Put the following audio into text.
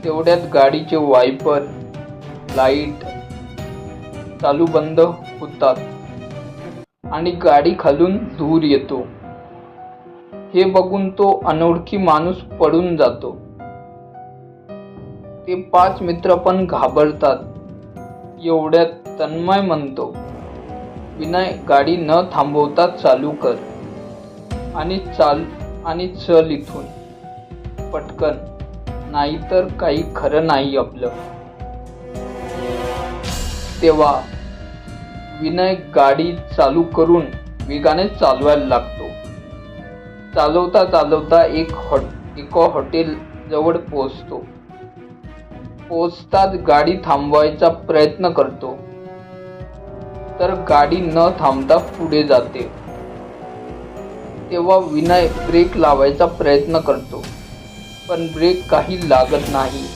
तेवढ्यात गाडीचे viper, light चालू बंद होतात आणि गाडी खालून धूर येतो. हे बघून तो अनोळखी माणूस पडून जातो. ते 5 मित्र पण घाबरतात. एवढ्यात तन्मय म्हणतो, विनय गाडी न थांबवता चालू कर आणि चल इथून पटकन, नाहीतर काही खरं नाही आपलं. तेव्हा विनय गाडी चालू करून वेगाने चालवायला लागतो. चालवता चालवता एका हॉटेल जवळ पोहोचतो. पोहोचताच गाडी थांबवायचा प्रयत्न करतो, तर गाडी न थांबता पुढे जाते. तेव्हा विनय ब्रेक लावायचा प्रयत्न करतो, पण ब्रेक काही लागत नाही.